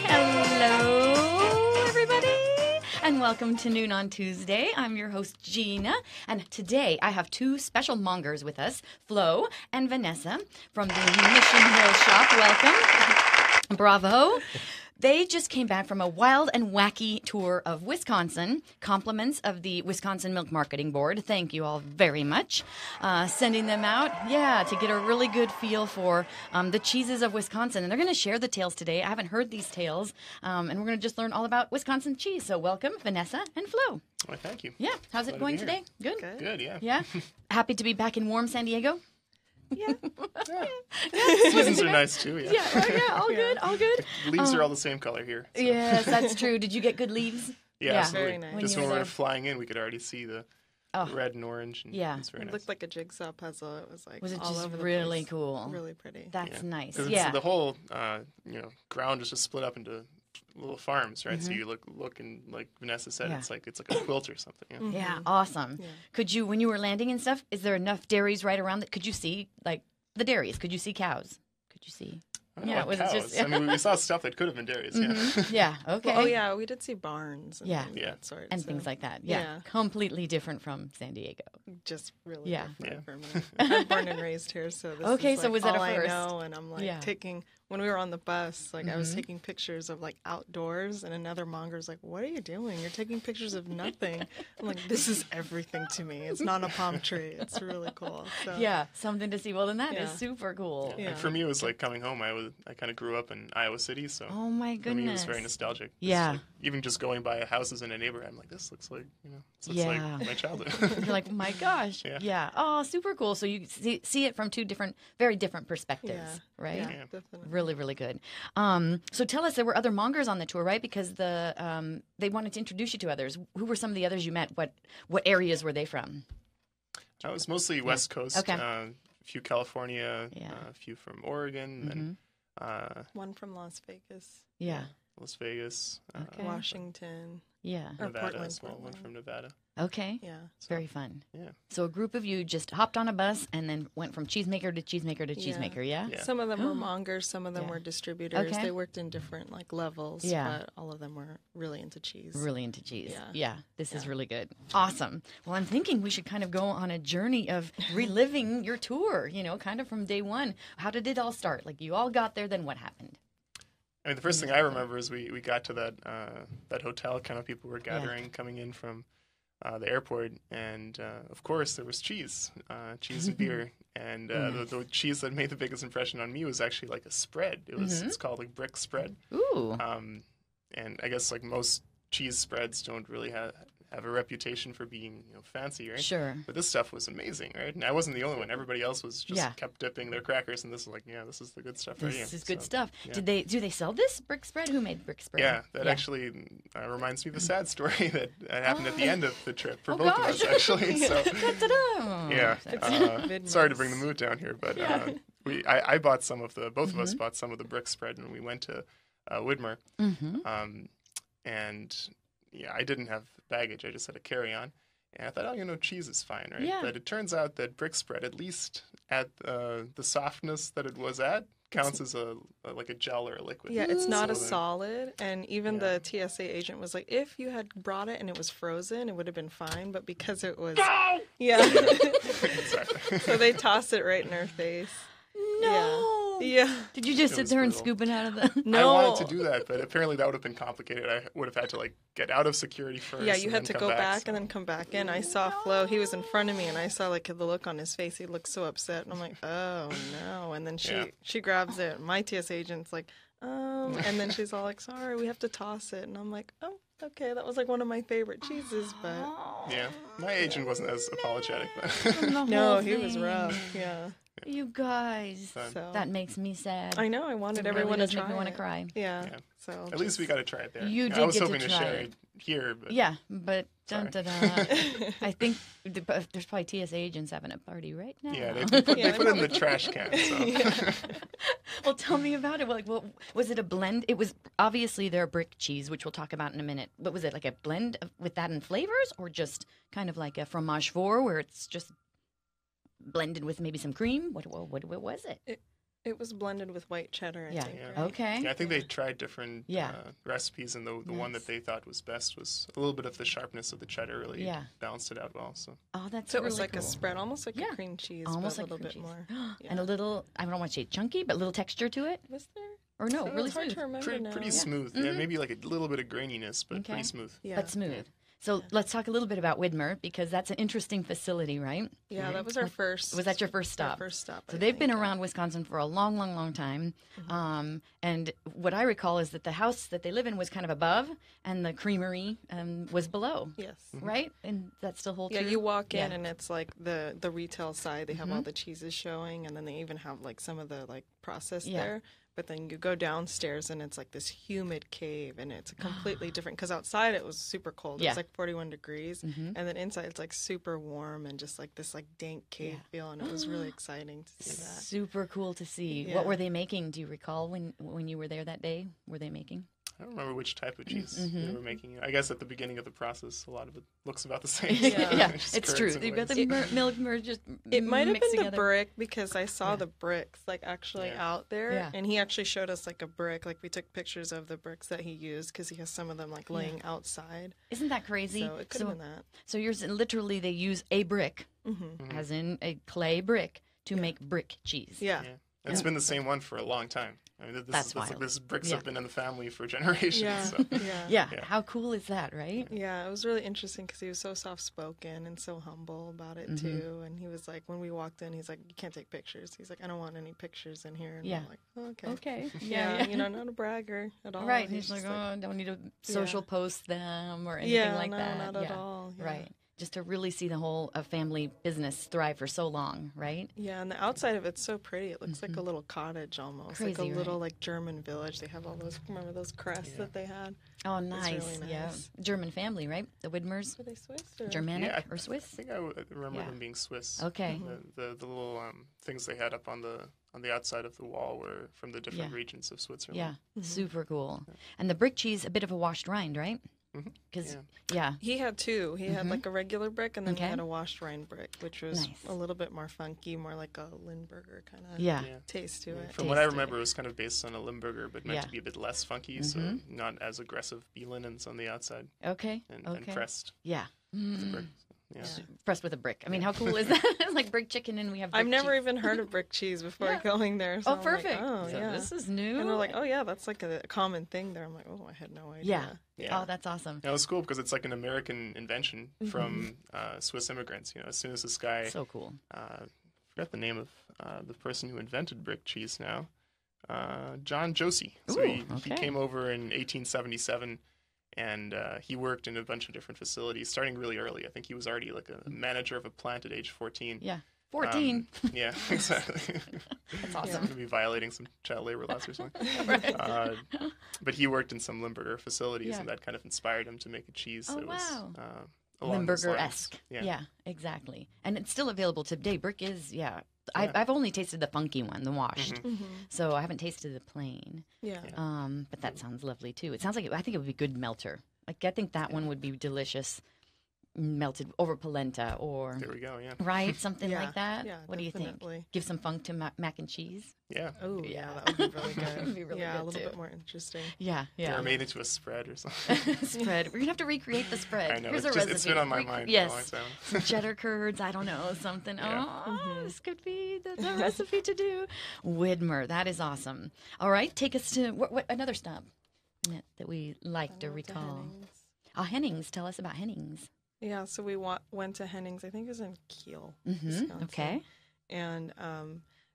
Hello, everybody, and welcome to Noon on Tuesday. I'm your host, Gina, and today I have two special mongers with us, Flo and Vanessa from the Mission Hill Shop. Welcome. Bravo. They just came back from a wild and wacky tour of Wisconsin. Compliments of the Wisconsin Milk Marketing Board. Thank you all very much. Sending them out, to get a really good feel for the cheeses of Wisconsin. And they're going to share the tales today. I haven't heard these tales, and we're going to just learn all about Wisconsin cheese. So welcome, Vanessa and Flo. Well, thank you. Yeah, how's it going today? Good? Good, yeah. Yeah? Happy to be back in warm San Diego? Yeah. Seasons are nice too, yeah. All good, all good. Leaves are all the same color here. So. Yes, that's true. Did you get good leaves? Yeah, absolutely. Very nice. Just when we were flying in, we could already see the red and orange. And it's very It nice. looked like a jigsaw puzzle. It was like Was it all just over the really place. cool? Really pretty. That's nice. It's the whole, ground is just split up into little farms, right? So you look and like Vanessa said, it's like a quilt or something. Yeah, Yeah, awesome. Yeah. Could you, when you were landing and stuff, is there enough dairies right around that? Could you see like the dairies? Could you see cows? Could you see? Was it just? I mean, we saw stuff that could have been dairies. Yeah. Okay. Well, we did see barns. And that sort. And things like that. Yeah. Completely different from San Diego. Just really different for me. I'm born and raised here, so this Okay, is so like was that all a first? I know, and I'm like taking. When we were on the bus, like I was taking pictures of like outdoors, and another monger's like, "What are you doing? You're taking pictures of nothing." I'm like, "This is everything to me. It's not a palm tree. It's really cool." So. Yeah, something to see. Well, then that is super cool. Yeah. And for me, it was like coming home. I kind of grew up in Iowa City, so oh my goodness, for me, it was very nostalgic. Yeah, like, even just going by houses in a neighborhood, I'm like, this looks like like my childhood. You're like, oh my gosh, yeah. Oh, super cool. So you see it from two very different perspectives, right? Yeah, definitely. Really, really good. So tell us, there were other mongers on the tour, right? Because they wanted to introduce you to others. Who were some of the others you met? What areas were they from? I was mostly West Coast. Okay. A few California, a few from Oregon, and one from Las Vegas. Yeah. Las Vegas, Washington. Yeah. Or Nevada Portland, as well. One from Nevada. Okay. Yeah. Very fun. Yeah. So a group of you just hopped on a bus and then went from cheesemaker to cheesemaker to cheesemaker, yeah? Some of them were mongers, some of them were distributors. Okay. They worked in different like levels, but all of them were really into cheese. Really into cheese. Yeah. This is really good. Awesome. Well, I'm thinking we should kind of go on a journey of reliving your tour, kind of from day one. How did it all start? Like you all got there, then what happened? I mean, the first thing I remember is we got to that hotel. Kind of people were gathering, coming in from the airport, and of course there was cheese and beer. And the cheese that made the biggest impression on me was actually like a spread. It's called like brick spread. Ooh. And I guess like most cheese spreads don't really have a reputation for being fancy, right? Sure. But this stuff was amazing, right? And I wasn't the only one. Everybody else was just kept dipping their crackers, and this is like, this is the good stuff right here. This is good stuff. Yeah. Do they sell this brick spread? Who made brick spread? Yeah, that actually reminds me of a sad story that happened at the end of the trip for both of us, actually. So, sorry to bring the mood down here, but I bought some of both of us bought some of the brick spread when we went to Widmer, and I didn't have baggage. I just had a carry-on. And I thought, cheese is fine, right? Yeah. But it turns out that brick spread, at least at the softness that it was at, counts as a gel or a liquid. Yeah, it's not a solid. And even the TSA agent was like, if you had brought it and it was frozen, it would have been fine. But because it was... Exactly. So they tossed it right in our face. No. Yeah. Did you just sit there and scoop it out of the... No. I wanted to do that, but apparently that would have been complicated. I would have had to get out of security first. Yeah, you had to go back and then come back in. I saw Flo. He was in front of me, and I saw the look on his face. He looked so upset, and I'm like, oh no. And then she grabs it. My TS agent's like, oh, and then she's all like, sorry, we have to toss it, and I'm like, oh. Okay, that was one of my favorite cheeses, but... Yeah, my agent wasn't as apologetic, but... No, he was rough, yeah. You guys, that makes me sad. I know, I wanted everyone to try make me want to cry. Yeah. So at least we got to try it there. You did I was get hoping to to try share it here, but... Yeah, but I think there's probably TSA agents having a party right now. Yeah, they put it in the trash can. So. Well, tell me about it. Was it a blend? It was obviously their brick cheese, which we'll talk about in a minute. But was it like a blend with that in flavors, or just kind of like a fromage fort, where it's just blended with maybe some cream? What was it? It was blended with white cheddar, I Yeah. think. Yeah. Right? Okay. Yeah, I think they tried different Yeah. recipes, and the one Nice. that they thought was best was a little bit of the sharpness of the cheddar really Yeah. balanced it out well. So Oh, that's So it really was like cool. a spread, almost like Yeah. a cream cheese, Almost but like a little cream bit cheese. more. And a little, I don't want to say chunky, but a little texture to it. Was there? Or no, Yeah, really It's hard smooth. to remember now. pretty smooth. Yeah, maybe like a little bit of graininess, but Okay. pretty smooth. Yeah. But smooth. So let's talk a little bit about Widmer, because that's an interesting facility, right? Yeah, that was our first. Was that your first our stop? first stop. So I they've think, been yeah. around Wisconsin for a long, long, long time. And what I recall is that the house that they live in was kind of above, and the creamery was below. Yes. Right? And that still holds Yeah, true? you walk in Yeah. and it's like the retail side. They have all the cheeses showing, and then they even have like some of the like processed Yeah. there. But then you go downstairs and it's like this humid cave, and it's completely different because outside it was super cold. It Yeah. was like 41 degrees, and then inside it's like super warm and just like this like dank cave Yeah. feel, and it was really exciting to see that. Super cool to see. Yeah. What were they making? Do you recall when you were there that day? Were they making? I don't remember which type of cheese they were making. I guess at the beginning of the process, a lot of it looks about the same. Yeah. Just It's curds true. and They've got whites. the milk just It might have mixed been together. the brick because I saw Yeah. the bricks like actually Yeah. out there, Yeah. and he actually showed us like a brick. Like we took pictures of the bricks that he used because he has some of them like laying outside. Isn't that crazy? So it could have been that. So yours literally they use a brick, as in a clay brick, to make brick cheese. Yeah. Yeah. And it's been the same one for a long time. I mean, That's wild. this bricks Yeah. have been in the family for generations. Yeah. So. Yeah. Yeah. Yeah. How cool is that, right? Yeah, it was really interesting because he was so soft-spoken and so humble about it too. And he was like, when we walked in, he's like, "You can't take pictures." He's like, "I don't want any pictures in here." And Yeah. I'm like, oh, "Okay, Okay. yeah, you know, not a bragger at all." Right. He's just like, oh, I don't need to social post them or anything yeah, like no, that. not at Yeah. all. Yeah. Right. Just to really see the whole family business thrive for so long, right? Yeah, and the outside of it's so pretty. It looks like a little cottage almost, Crazy, like a little right? like German village. They have all those. Remember those crests that they had? Oh, nice. really Yeah. nice. German family, right? The Widmers, Were they Swiss or? Germanic Yeah, or I Swiss? think I remember Yeah. them being Swiss. Okay. The little things they had up on the outside of the wall were from the different Yeah. regions of Switzerland. Yeah. Super cool. And the brick cheese, a bit of a washed rind, right? Because, yeah. He had two. He had like a regular brick, and then Okay. he had a washed rind brick, which was Nice. a little bit more funky, more like a Lindberger kind of Yeah. Yeah. taste to it. From what I Tasty. remember, it was kind of based on a Limburger, but meant Yeah. to be a bit less funky, so not as aggressive bee linens on the outside Okay. and okay. pressed Yeah. with the brick. Yeah. Pressed with a brick. I mean, how cool is that? It's like brick chicken, and we have brick I've never cheese. even heard of brick cheese before Yeah. going there. So Oh, I'm like, perfect. oh, So yeah. this is new. And they're like, oh, yeah, that's like a common thing there. I'm like, oh, I had no idea. Yeah. Yeah. Oh, that's awesome. Yeah, it was cool because it's like an American invention from Swiss immigrants. You know, as soon as this guy, So cool. forgot the name of the person who invented brick cheese now, John Josie. So Ooh, he okay. came over in 1877, and he worked in a bunch of different facilities, starting really early. I think he was already like a manager of a plant at age 14. Yeah. 14. Yeah, exactly. That's He's awesome. going to be violating some child labor laws or something. But he worked in some Limburger facilities, Yeah. and that kind of inspired him to make a cheese Oh, that was wow. along those lines. Limburger-esque. Yeah. Yeah, exactly. And it's still available today. Brick is, I've only tasted the funky one, the washed. So I haven't tasted the plain. Yeah. But that sounds lovely too. It sounds like I think it would be good melter. Like I think that one would be delicious, melted over polenta or There we go. Yeah. right something Yeah, like that. yeah, What do you think? definitely. Give some funk to mac and cheese. Yeah. Oh, Yeah. yeah, that would be really good. That would be really yeah, good, a little too. bit more interesting. Yeah, They yeah. were made into a spread or something. Spread. We're gonna have to recreate the spread. I know. Here's It's, a just, recipe. it's been on my mind Yes. for a long time. Some cheddar curds. I don't know something. Yeah. Oh, this could be the recipe to do. Widmer. That is awesome. All right, take us to what another stop Annette, that we like to went to recall. Hennings. Hennings. Tell us about Hennings. Yeah, so we went to Hennings. I think it was in Kiel, Mm-hmm. Wisconsin. Okay. And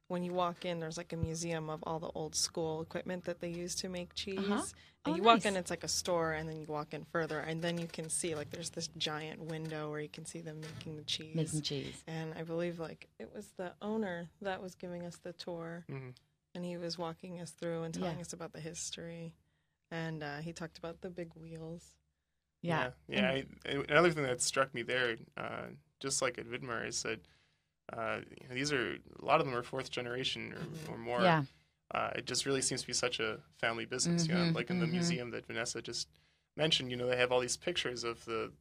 when you walk in, there's like a museum of all the old school equipment that they use to make cheese. Uh-huh. And Oh, you walk nice. in, it's like a store, and then you walk in further, and then you can see like there's this giant window where you can see them making the cheese. Making cheese. And I believe like it was the owner that was giving us the tour, and he was walking us through and telling Yeah. us about the history, and he talked about the big wheels. Yeah. Yeah. Another thing that struck me there, just like at Vidmar, is that these are a lot of them are fourth generation or more. Yeah. It just really seems to be such a family business. You know, like in the museum that Vanessa just mentioned, you know, they have all these pictures of the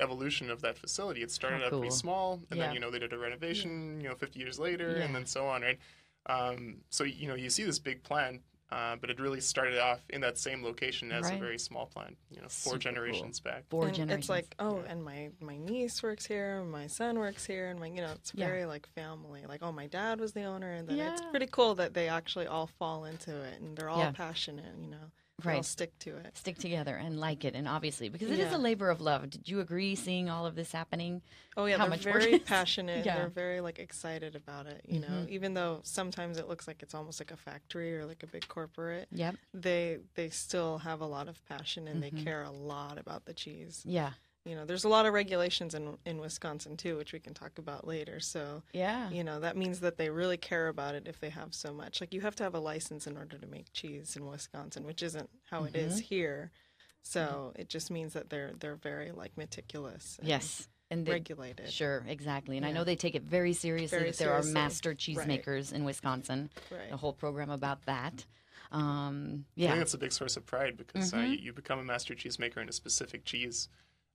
evolution of that facility. It started How out pretty cool. small, and Yeah. then, you know, they did a renovation, you know, 50 years later, Yeah. and then so on, right? So you see this big plant, but it really started off in that same location as a very small plant. 4 generations back. 4 and generations. It's like, and my niece works here, and my son works here, and it's very like family. Like, my dad was the owner, and then it's pretty cool that they actually all fall into it, and they're all passionate. They all stick to it, stick together, and like it, and obviously because it is a labor of love. Did you agree seeing all of this happening? Oh yeah, they're very passionate. Yeah. They're very like excited about it. Even though sometimes it looks like it's almost like a factory or like a big corporate. Yep. They still have a lot of passion, and they care a lot about the cheese. Yeah. There's a lot of regulations in Wisconsin too, which we can talk about later. So that means that they really care about it if they have so much. Like, you have to have a license in order to make cheese in Wisconsin, which isn't how it is here. So it just means that they're very like meticulous. And regulated. Sure, exactly. And I know they take it very seriously. There are master cheesemakers in Wisconsin. Right. A whole program about that. I think that's a big source of pride because you become a master cheesemaker in a specific cheese.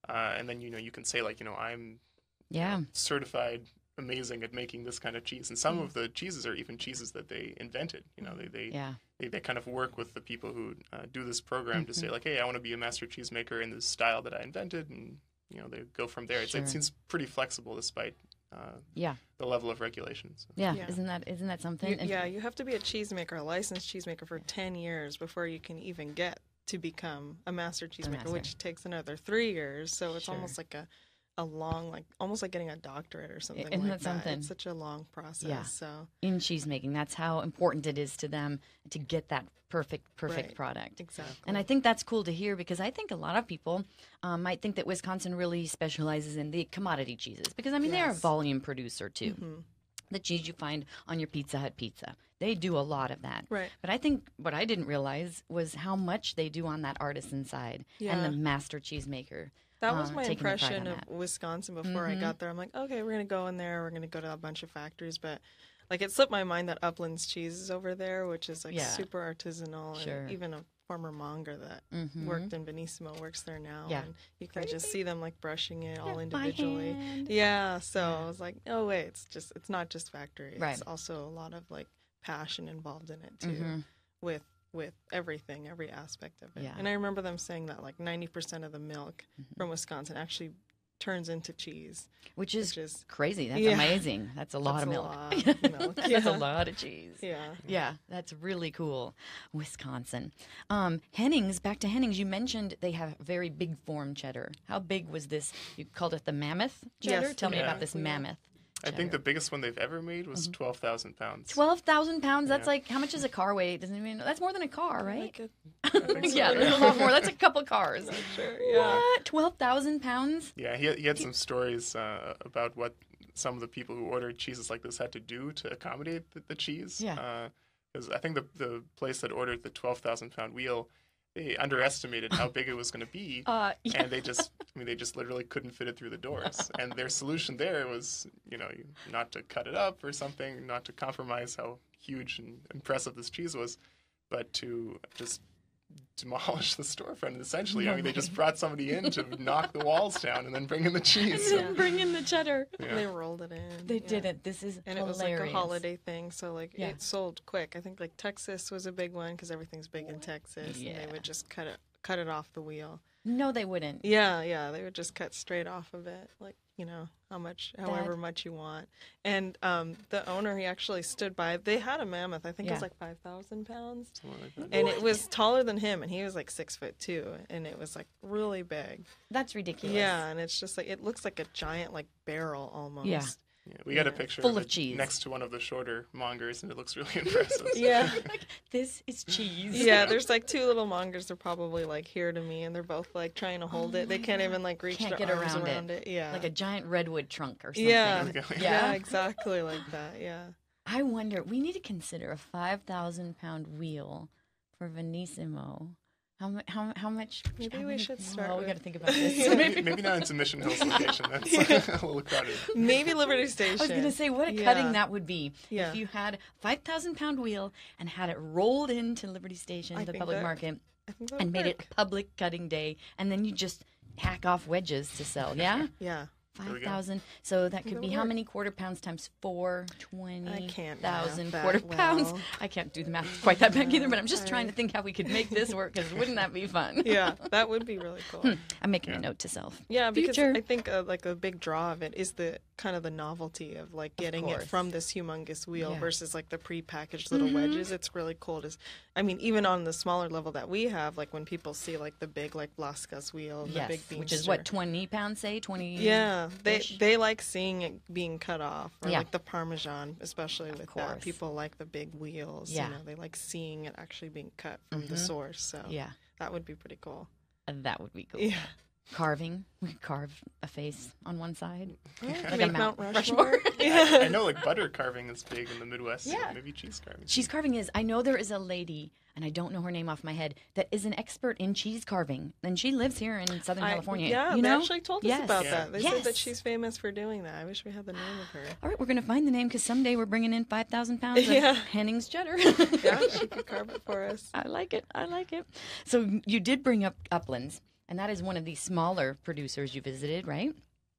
And then, you can say, like, I'm certified amazing at making this kind of cheese. And some of the cheeses are even cheeses that they invented. They kind of work with the people who do this program to say, like, hey, I want to be a master cheesemaker in this style that I invented. And, they go from there. It seems pretty flexible despite the level of regulations. So. Yeah, isn't that something? You have to be a licensed cheesemaker for 10 years before you can even get to become a master cheesemaker, which takes another 3 years. So it's almost like a long, like almost like getting a doctorate or something. Isn't that something? It's such a long process. Yeah. So in cheesemaking, that's how important it is to them to get that perfect product. Exactly. And I think that's cool to hear because I think a lot of people might think that Wisconsin really specializes in the commodity cheeses because they're a volume producer too. Mm-hmm. The cheese you find on your Pizza Hut pizza. They do a lot of that. Right. But I think what I didn't realize was how much they do on that artisan side and the master cheesemaker. That was my impression of Wisconsin before I got there. I'm like, okay, we're going to go in there. We're going to go to a bunch of factories. But like, it slipped my mind that Upland's Cheese is over there, which is like super artisanal. Sure. And even a former monger that worked in Venissimo works there now. Yeah. And you can just see them like brushing it all individually. Yeah. So I was like, oh, wait, it's not just factory. It's also a lot of like passion involved in it too, with everything, every aspect of it. Yeah. And I remember them saying that like 90% of the milk from Wisconsin actually turns into cheese, which is crazy. That's amazing. That's a lot of milk. That's a lot of cheese. Yeah, that's really cool. Wisconsin. Hennings, back to Hennings. You mentioned they have very big form cheddar. How big was this? You called it the mammoth cheddar? Tell me about this mammoth. I think the biggest one they've ever made was 12,000 pounds. 12,000 pounds? That's like, how much does a car weigh? Doesn't even, that's more than a car, right? Yeah, there's a lot more. That's a couple cars. Sure, yeah. What? 12,000 pounds? Yeah, he had some stories about what some of the people who ordered cheeses like this had to do to accommodate the cheese. Yeah. Because I think the place that ordered the 12,000-pound wheel, they underestimated how big it was going to be, and they just literally couldn't fit it through the doors. And their solution there was, not to cut it up or something, not to compromise how huge and impressive this cheese was, but to just demolish the storefront. Essentially, they just brought somebody in to knock the walls down and then bring in the cheese. And then bring in the cheddar. Yeah. They rolled it in. They did it. This is and hilarious. It was like a holiday thing, so it sold quick. I think like Texas was a big one because everything's big in Texas, and they would just cut it off the wheel. No, they wouldn't. Yeah, they would just cut straight off of it, like however much you want. And the owner, he actually stood by. They had a mammoth. I think it was like 5,000 pounds, and it was taller than him, and he was like 6'2", and it was like really big. That's ridiculous. Yeah, and it's just like it looks like a giant like barrel almost. Yeah. Yeah, we got a picture full of of cheese next to one of the shorter mongers, and it looks really impressive. Yeah. Like, this is cheese. Yeah, there's like two little mongers. They're probably like here to me, and they're both like trying to hold it. They can't even like reach their arms around it. Yeah. Like a giant redwood trunk or something. Yeah, exactly like that. Yeah. I wonder, we need to consider a 5,000-pound wheel for Venissimo. How much? Maybe we should start. Oh, we got to think about this. Maybe not into Mission Hills location. That's a little crowded. Maybe Liberty Station. I was going to say, what a cutting that would be if you had a 5,000-pound wheel and had it rolled into Liberty Station, the public market, and made it public cutting day, and then you just hack off wedges to sell. Yeah. Yeah. There we go. 5,000. So that could That'll be how work. many quarter pounds times 4? 20,000 math quarter that pounds. well. I can't do the math quite that back either, but I'm just trying to think how we could make this work, because wouldn't that be fun? Yeah, that would be really cool. I'm making a note to self. Yeah, because Future. I think like a big draw of it is the kind of the novelty of like getting it course. from this humongous wheel Yeah. versus like the pre-packaged little wedges. It's really cool to, I mean, even on the smaller level that we have, like when people see like the big like Blaskas wheel, Yes, the big bean which is stir. what, 20 pounds, say? 20? Yeah, they like seeing it being cut off, or Yeah. like the Parmesan, especially with course. that. People like the big wheels. Yeah. You know, they like seeing it actually being cut from the source. So Yeah, that would be pretty cool. that would be cool. Yeah. Carving. We could carve a face on one side. Like Make a Mount Mount Rushmore. I know like butter carving is big in the Midwest. Yeah. So maybe cheese carving. Cheese carving is, I know there is a lady, and I don't know her name off my head, that is an expert in cheese carving. And she lives here in Southern California. Yeah, you they know? actually told us Yes. about Yeah. that. They Yes. said that she's famous for doing that. I wish we had the name of her. All right, we're going to find the name, because someday we're bringing in 5,000 pounds of Yeah. Henning's cheddar. Yeah, she could carve it for us. I like it. I like it. So you did bring up Uplands, and that is one of the smaller producers you visited, right?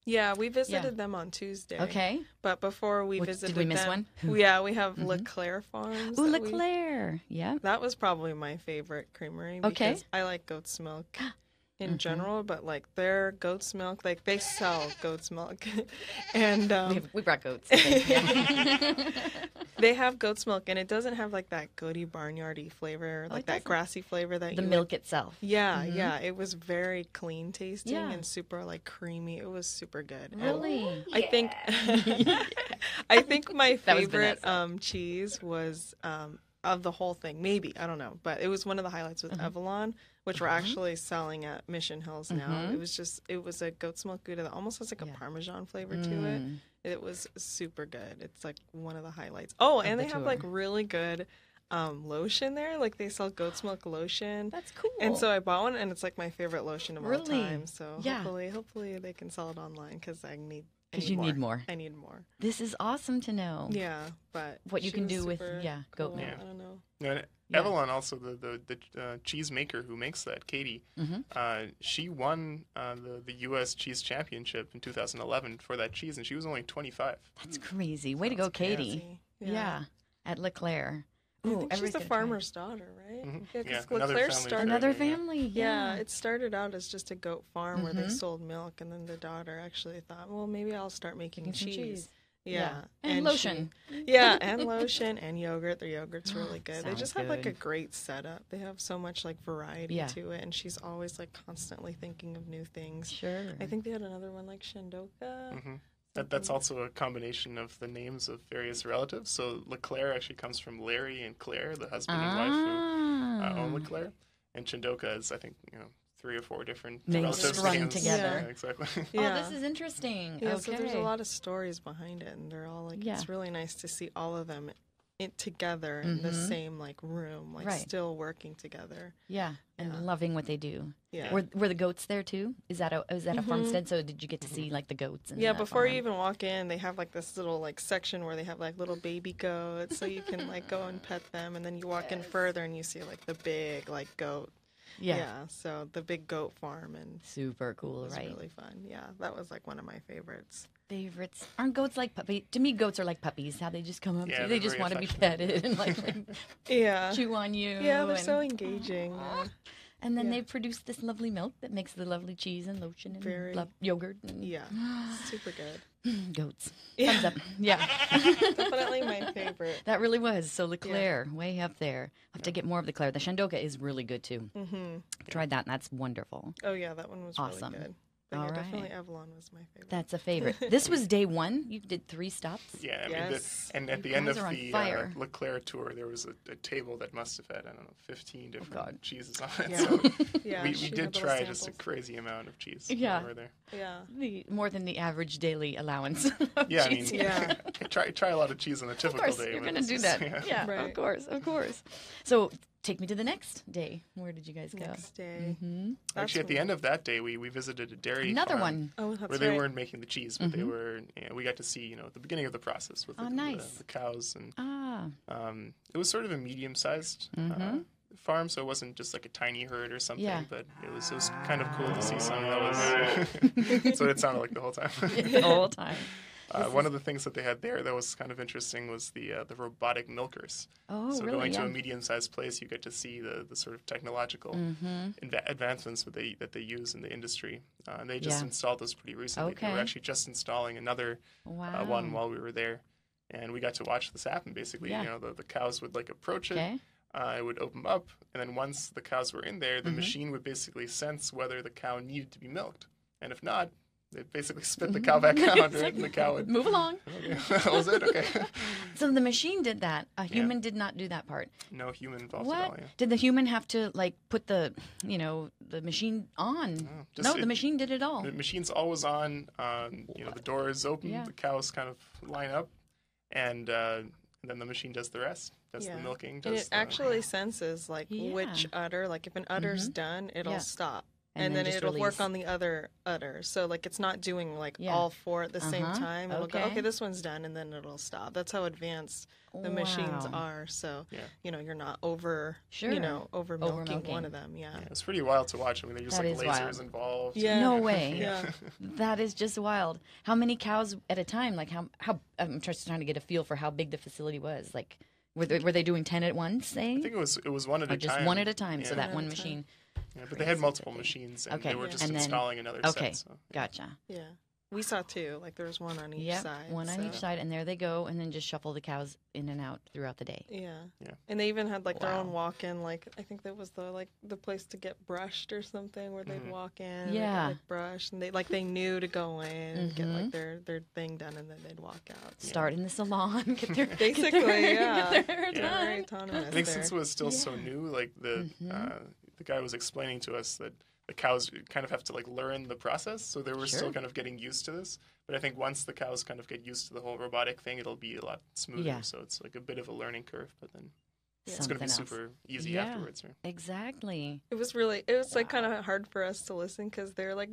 Yeah, we visited them on Tuesday. Okay. But before we Which- visited did we miss them, one? Yeah, we have LeClaire Farms. Ooh, that we- LeClaire. Yeah. That was probably my favorite creamery Okay. because I like goat's milk in general, but like their goat's milk, like they sell goat's milk, and We brought goats. Okay. they have goat's milk, and it doesn't have like that goaty barnyardy flavor, like it that doesn't. grassy flavor that The you milk itself. Yeah, yeah, it was very clean tasting Yeah. and super like creamy. It was super good. And Really? I think I think my That was favorite Vanessa. cheese was of the whole thing. Maybe, I don't know, but it was one of the highlights with Avalon, which we're actually selling at Mission Hills now. It was a goat's milk Gouda that almost has like a Parmesan flavor to it. It was super good. It's like one of the highlights. Oh, and the they have tour. like really good lotion there. Like they sell goat's milk lotion. That's cool. And so I bought one, and it's like my favorite lotion of all Really? time. So Yeah. hopefully they can sell it online because I need. Because you need more. I need more. This is awesome to know. Yeah, but What you she can was do with, super goat cool. milk. I don't know. And Yeah. Avalon also the cheese maker who makes that, Katie. She won the U.S. Cheese Championship in 2011 for that cheese, and she was only 25. That's crazy. Way to go, Katie. Crazy. Yeah. At LeClaire. I Ooh, think she's everybody's the gonna try it. farmer's daughter, right? Yeah, 'cause another LeClaire family started. Another Yeah. family. Yeah, Yeah. it started out as just a goat farm where they sold milk, and then the daughter actually thought, well, maybe I'll start making Making some cheese. cheese. Yeah. And lotion. Yeah, and lotion and yogurt. Their yogurt's really good. They Sounds just have like a good. great setup. They have so much like variety Yeah. to it, and she's always like constantly thinking of new things. Sure. I think they had another one like Shandoka. That's also a combination of the names of various relatives. So LeClaire actually comes from Larry and Claire, the husband and wife who own LeClaire. And Chindoka is, I think, 3 or 4 different Names relatives. strung names. together. Yeah, exactly. Yeah. Oh, this is interesting. Yeah, okay. so there's a lot of stories behind it, and they're all like, Yeah. it's really nice to see all of them together in the same like room, like Right. still working together. Yeah, and Yeah. loving what they do. Yeah. Were the goats there too? Is that a farmstead? So did you get to see like the goats? And Yeah, that before you farm? even walk in, they have like this little like section where they have like little baby goats, so you can like go and pet them, and then you walk in further and you see like the big like goat. Yeah. So the big goat farm, and Super cool, it was right? really fun. Yeah, that was like one of my favorites. Favorites aren't goats like puppies? To me, goats are like puppies. How they just come up Yeah, to you. they're They just very want to be affectionate. petted and like Yeah. chew on you. Yeah, they're and, so engaging. Yeah. and then yeah. they produce this lovely milk that makes the lovely cheese and lotion and Very- yogurt. And Yeah, super good. Goats. Yeah. Thumbs up. Yeah. Definitely my favorite. That really was. So LeClaire, way up there. I'll have to get more of LeClaire. The Shandoka is really good too. Mm-hmm. Tried that and that's wonderful. Oh yeah, that one was Awesome. really good. But All yeah, right. definitely Avalon was my favorite. That's a favorite. This was day one. You did 3 stops. Yeah, I mean, Yes. and at You the end guys of are on the fire. LeClaire tour, there was a table that must have had, I don't know, 15 different God. cheeses on it. Yeah. So Yeah, we she did had little try just a samples. crazy amount of cheese Yeah. while we were there. Yeah. More than the average daily allowance. of Yeah, I mean, cheese. Yeah. try a lot of cheese on a Of typical course, day. you're but going to it's do just- that. Yeah, Right. of course. So take me to the next day. Where did you guys go? Next day. Hmm? Actually, at the end of that day, we visited a dairy Another farm one. Oh, that's where they right. weren't making the cheese, but they were. We got to see, the beginning of the process with Oh, the, nice. the cows, and Ah, it was sort of a medium-sized farm, so it wasn't just like a tiny herd or something. Yeah. But it was kind of cool to see something that was. That's what it sounded like the whole time. The whole time. One of the things that they had there that was kind of interesting was the robotic milkers. Oh, So really? going to Yeah. a medium-sized place, you get to see the sort of technological advancements that they use in the industry. And they just Yeah. installed those pretty recently. They Okay. were actually just installing another Wow. one while we were there. And we got to watch this happen, basically. Yeah. You know, the cows would like approach it. Okay. It would open up, and then once the cows were in there, the Mm-hmm. machine would basically sense whether the cow needed to be milked. And if not, they'd basically spit the cow back out, right? And the cow would... Move along. Okay. That was it? Okay. So the machine did that. A human did not do that part. No human involved What? at all, yeah. Did the human have to like put the machine on? just No, the it- machine did it all. The machine's always on. The door is open. Yeah. The cows kind of line up, and then the machine does the rest. Does the milking. And Does it actually senses like Yeah. which udder, like if an udder's done, it'll Yeah. stop. And And then then just it'll work release. on the other udder. So like it's not doing like Yeah. all four at the same Uh-huh. time. It'll go, Okay. okay, this one's done, and then it'll stop. That's how advanced the machines Wow. are. So Yeah. You're not over Sure. over milking Over-milking. one of them. Yeah. It was pretty wild to watch. I mean, there's just That like is lasers wild. involved. Yeah. No way. Yeah. That is just wild. How many cows at a time? Like how I'm just trying to get a feel for how big the facility was. Like were they doing 10 at once, say? I think it was one at Or a just time. one at a time, so Yeah. that One one at a time. machine. Yeah, but they had multiple machines, and Okay. they were Yeah. just And then- installing another Okay. set. So. Gotcha. Yeah. We saw two. Like there was one on each Yep, side. one on so- each side, and there they go, and then just shuffle the cows in and out throughout the day. Yeah. Yeah. And they even had like their own Wow. walk-in. Like I think that was the place to get brushed or something where they'd walk in. and they'd Yeah. get, like brushed, and they knew to go in and get like Mm-hmm. their thing done, and then they'd walk out. Start in the salon, get their Basically, yeah. get their hair Yeah. done. Very autonomous. I think there. since it was still so new, like the guy was explaining to us that the cows kind of have to like learn the process, so they were Sure. still kind of getting used to this. But I think once the cows kind of get used to the whole robotic thing, it'll be a lot smoother. Yeah. So it's like a bit of a learning curve, but then it's Something going to be else. super easy Yeah. afterwards. Right? Exactly. It was like kind of hard for us to listen because they're like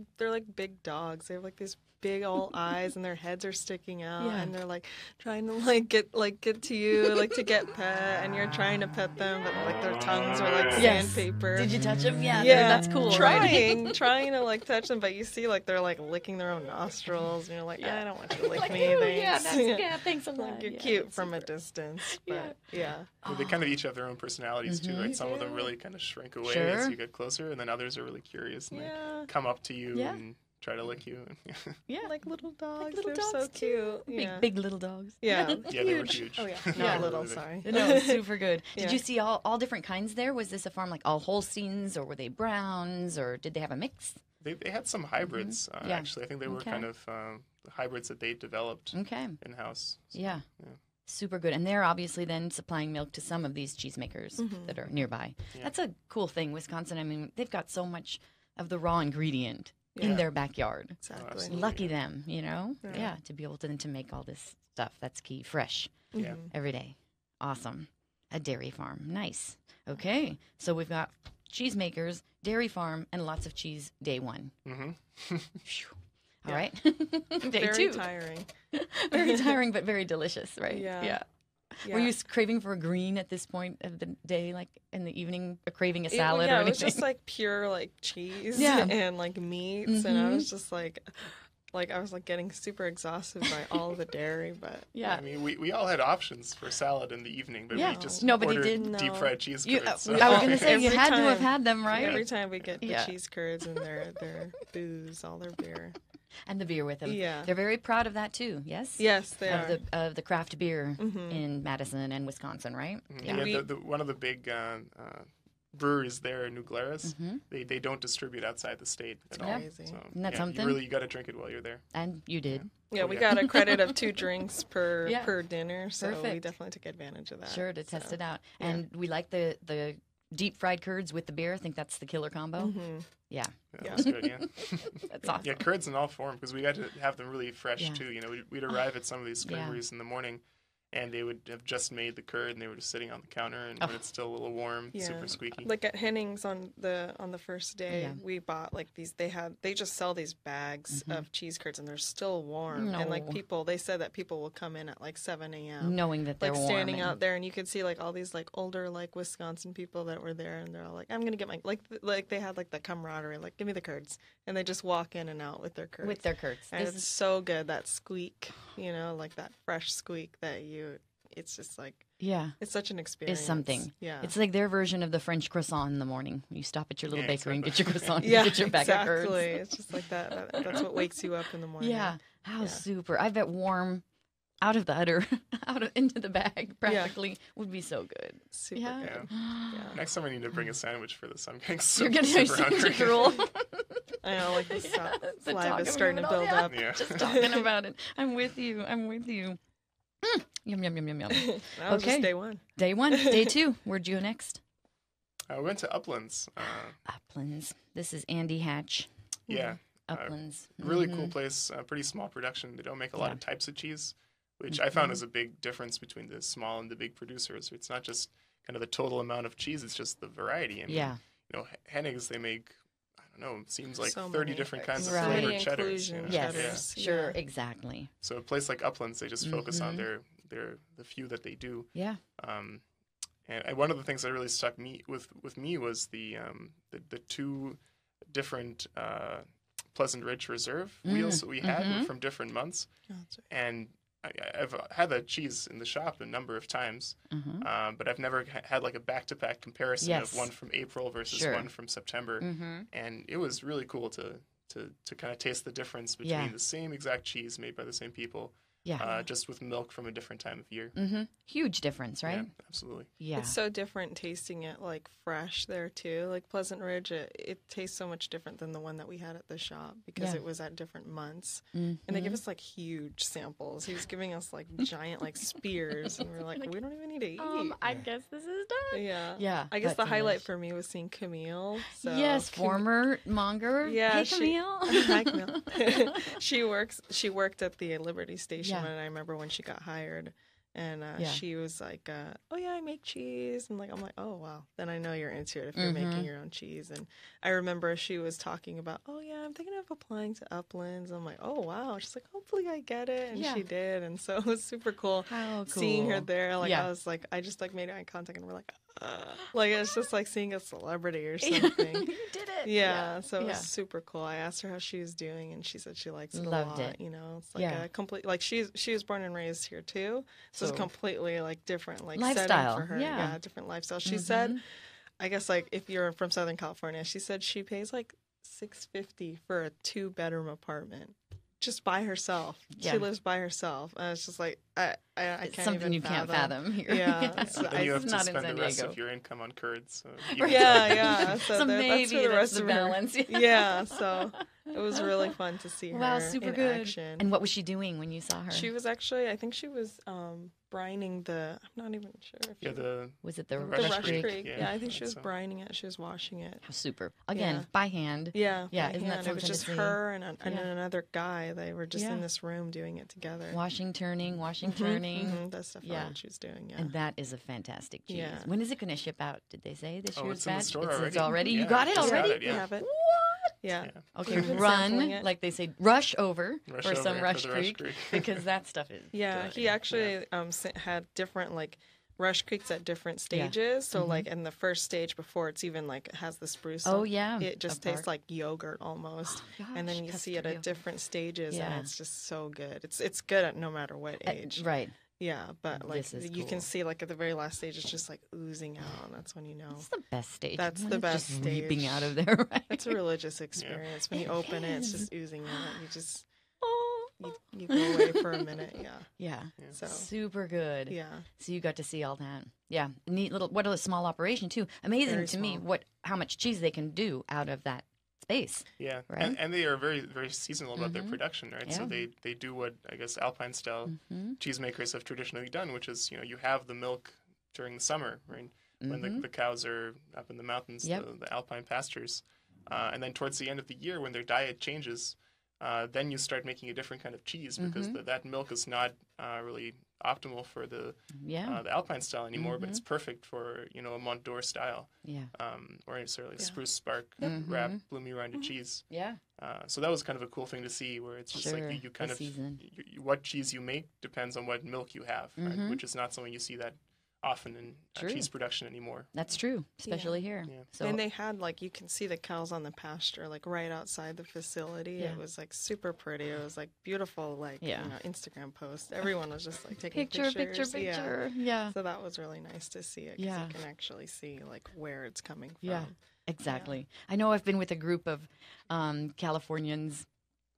big dogs. They have like these big old eyes and their heads are sticking out, Yeah. and they're like trying to get to you, like to get pet, and you're trying to pet them, but like their tongues are like Yes. sandpaper. Did you touch them? Yeah, Yeah, that's cool, right? trying to like touch them, but you see like they're like licking their own nostrils, and you're like, I don't want you to lick Like, me. "Ooh, Thanks. yeah, that's, yeah, thanks a lot. Like, you're Yeah, cute that's from a super- distance, but yeah. Well, they kind of each have their own personalities too, right? Some of them really kind of shrink away as Sure. you get closer, and then others are really curious and Yeah. they come up to you Yeah. and try to lick you. Yeah, Like little dogs. little They're dogs so cute. big, Yeah. big little dogs. Yeah. Yeah, they were huge. Oh yeah. Yeah. Not little, Really big. sorry. No, super good. Did Yeah. you see all different kinds there? Was this a farm like all Holsteins, or were they Browns, or did they have a mix? They had some hybrids, Yeah. actually. I think they were Okay. kind of hybrids that they developed Okay. in-house. So, Yeah. yeah. Super good. And they're obviously then supplying milk to some of these cheesemakers that are nearby. Yeah. That's a cool thing. Wisconsin, I mean, they've got so much of the raw ingredient Yeah. in their backyard. Exactly. absolutely. Lucky them, you know? Yeah. Yeah, to be able to make all this stuff. That's key. Fresh Yeah. every day. Awesome. A dairy farm. Nice. Okay. So we've got cheesemakers, dairy farm, and lots of cheese day one. Mm-hmm. Phew. All Yeah. right. Day Very two. tiring. Very tiring, but very delicious, right? Yeah. Yeah. Yeah. Were you craving for a green at this point of the day, like in the evening, craving a It- salad yeah, or it was anything? just like pure like cheese Yeah. and like meats, and I Mhm. was just like I was like getting super exhausted by all the dairy, but yeah. I mean, we all had options for salad in the evening, but Yeah. we just Nobody ordered did. deep No. fried cheese You, curds. I was going to say, you Every had to have time. had them, right? every time we get the Yeah. cheese curds and their booze, all their beer. And the beer with them. Yeah. They're very proud of that too, yes? Yes, they are. Of the craft beer Mhm. in Madison and Wisconsin, right? Yeah, We- one of the big breweries there, New Glarus, Mhm. they don't distribute outside the state at all. crazy. So, Isn't that yeah, something? You got to drink it while you're there. And you did. Yeah, Oh, we yeah. got a credit of 2 drinks per Yeah. per dinner, so we Perfect. definitely took advantage of that. Sure, to test so. it out. yeah. And we like the deep fried curds with the beer. I think that's the killer combo. Mhm. Yeah, Yeah, Yeah. That's good, yeah. that's awesome. Yeah, curds in all form, because we got to have them really fresh, Yeah. too. You know, we'd arrive at some of these Yeah. creameries in the morning, and they would have just made the curd, and they were just sitting on the counter, and when it's still a little warm, super squeaky. Like at Henning's on the first day, Yeah. we bought like these. They just sell these bags of cheese curds, and they're still warm. No. And like they said that people will come in at like 7 a.m. knowing that they're like warm standing and- out there, and you could see like all these like older like Wisconsin people that were there, and they're all like, "I'm gonna get my like they had like that camaraderie, like give me the curds," and they just walk in and out with their curds. with their curds. And This it's is- so good, that squeak, like that fresh squeak that it's just like, yeah. it's such an experience. Is something. Yeah. It's like their version of the French croissant in the morning. You stop at your little bakery and get your croissant. Yeah, and get your bag of exactly. curds. It's just like that. That's what wakes you up in the morning. Yeah. How Yeah. super. I bet warm out of the udder, into the bag practically would be so good. Super Yeah. good. Yeah. Yeah. Next time I need to bring a sandwich for this. I'm getting You're getting super hungry. such a drool. I know, like the The talk saliva of is starting to it all, build yeah. up. Yeah. Just talking about it. I'm with you. Yum, yum, yum, yum, yum. That was Okay. just day one. Day 1. Day 2. Where'd you go next? I went to Uplands. Uplands. This is Andy Hatch. Yeah. Uplands. Really cool place. Pretty small production. They don't make a lot Yeah. of types of cheese, which I found was a big difference between the small and the big producers. It's not just kind of the total amount of cheese; it's just the variety. I mean, Yeah. Hennig's, they make, I don't know, it seems like So 30 many. different kinds Right. of So many flavored cheddars. inclusions. Yes. Cheddars. Sure. Yeah. Exactly. So a place like Uplands, they just focus on the few that they do. Yeah. And one of the things that really stuck with me was the two different Pleasant Ridge Reserve wheels that we had were from different months. Oh, that's right. And I've had that cheese in the shop a number of times, but I've never had like a back-to-back comparison Yes. of one from April versus Sure. one from September. And it was really cool to kind of taste the difference between Yeah. the same exact cheese made by the same people, Yeah. just with milk from a different time of year. Huge difference, right? Yeah, absolutely. Yeah. It's so different tasting it like fresh there too. Like Pleasant Ridge, it tastes so much different than the one that we had at the shop because Yeah. it was at different months. And they give us like huge samples. He was giving us like giant like spears, and we're like, we don't even need to eat. I guess this is done. Yeah. Yeah. I guess that's the highlight delish. for me was seeing Camille. So Yes, former monger. Yeah, Hey, she- Camille. Hi, Camille. She worked at the Liberty Station, Yeah. and I remember when she got hired, and Yeah. she was like, "Oh yeah, I make cheese," and I'm like, "Oh wow," then I know you're into it if you're making your own cheese. And I remember she was talking about, "Oh yeah, I'm thinking of applying to Uplands." I'm like, "Oh wow," she's like, "Hopefully I get it," and Yeah. she did, and so it was super cool. How Seeing her cool. there. Like Yeah. I was like, I just like made eye contact, and we're like it's just like seeing a celebrity or something. You did it. Yeah, so it was Yeah. super cool. I asked her how she was doing, and she said she likes it Loved a lot. it. It's like Yeah. a complete like she was born and raised here too, so So- it's completely like different like Lifestyle, setting for her. yeah. Different lifestyle. She said, I guess like if you're from Southern California, she said she pays like $650 for a 2-bedroom apartment. Just by herself. Yeah. She lives by herself. And it's just like I It's can't something even you can't fathom here. Yeah, it's- Then you have It's to not in spend San the rest Diego. of your income on curds. So Yeah. So that's maybe for the that's rest the of balance. Her. Yeah, so it was really fun to see her Wow, super in good. action. And what was she doing when you saw her? She was actually, I think she was brining I'm not even sure if Yeah, she, was it the the the Rush Rush Creek? Creek. yeah, Yeah, I I think she think was so. brining it. She was washing it. How super. Again, Yeah. by hand. Yeah, Yeah, by isn't that hand. It was something to just see? her and Yeah. another guy. They were just Yeah. in this room doing it together. Washing, turning, turning. Mhm, that's definitely Yeah. what she was doing. Yeah. And that is a fantastic cheese. Yeah. When is it going to ship out? Did they say this Oh, year's it's in the batch? store It's already. already? You Yeah, got it just got already? it, yeah. We have it. What? Yeah. Okay, We've been sampling run, it. like they say, rush over Rush for over some for Rush the Rush Creek, Creek. because that stuff is Yeah, good. he actually had different like Rush Creeks at different stages. So like in the first stage before it's even like has the spruce. Oh, on, yeah, it just a tastes bark. like yogurt almost. Gosh, and then you see it custard at yogurt. different stages, Yeah. and it's just so good. It's good at no matter what age. Right. Yeah, but like This is you cool. can see like at the very last stage, it's just like oozing out. And that's when you know It's the best stage. That's when the it's best just stage. leaping out of there, right? it's a religious experience. When you It open it, it's is. just oozing out. You just Oh. you go away for a minute. Yeah, Yeah. so Super good. yeah. So you got to see all that. Yeah. Neat little, what a small operation too. Amazing Very to me small. how much cheese they can do out of that space. Yeah, Right? and they are very, very seasonal about their production, right? So Yeah. they do what I guess Alpine style cheesemakers have traditionally done, which is you have the milk during the summer, right? When the cows are up in the mountains, Yep. the alpine pastures, and then towards the end of the year when their diet changes, then you start making a different kind of cheese because that milk is not really optimal for the Alpine style anymore, but it's perfect for a Mont d'Or style. Yeah. Or necessarily spruce spark wrap bloomy rinded cheese. Yeah. So that was kind of a cool thing to see, where it's just like you kind of what cheese you make depends on what milk you have, right? Which is not something you see that often in cheese production anymore. That's true, especially here. Yeah. So, and they had you can see the cows on the pasture right outside the facility. It was super pretty. It was beautiful Instagram post. Everyone was just taking pictures. Yeah. So that was really nice to see it, because you can actually see where it's coming from. Yeah, exactly. Yeah. I know I've been with a group of Californians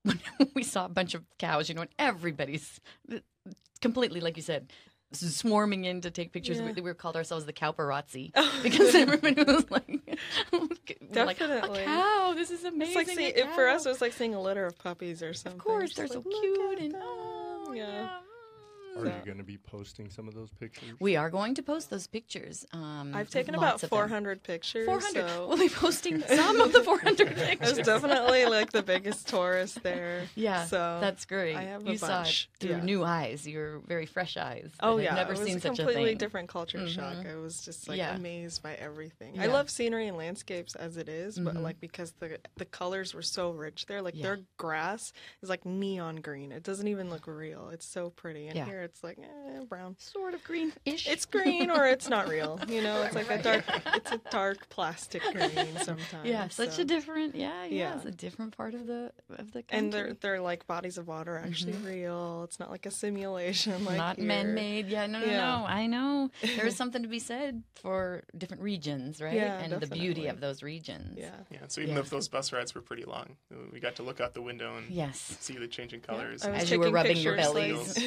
when we saw a bunch of cows, and everybody's completely, like you said, swarming in to take pictures. We called ourselves the cowparazzi because everybody was definitely a cow. This is amazing. It's for us, it was like seeing a litter of puppies or something. Of course, they're so cute and Are you going to be posting some of those pictures? We are going to post those pictures. I've taken about 400 pictures. 400. So We'll be posting some of the 400 pictures. I was definitely the biggest tourist there. Yeah, so that's great. I have you saw it through new eyes. Your very fresh eyes. Oh I've never seen such a thing. It was a completely different culture shock. I was just amazed by everything. Yeah. I love scenery and landscapes as it is, but because the colors were so rich there, their grass is neon green. It doesn't even look real. It's so pretty. And here it's brown, sort of green-ish. It's green or it's not real. It's a dark plastic green sometimes. Yeah, such a different. It's a different part of the country. And their bodies of water are actually real. It's not like a simulation. Not man-made. Yeah, no. I know. There's something to be said for different regions, right? Yeah, and definitely. the beauty of those regions. Yeah. So even if those bus rides were pretty long, we got to look out the window and see the changing colors. As you were rubbing your bellies.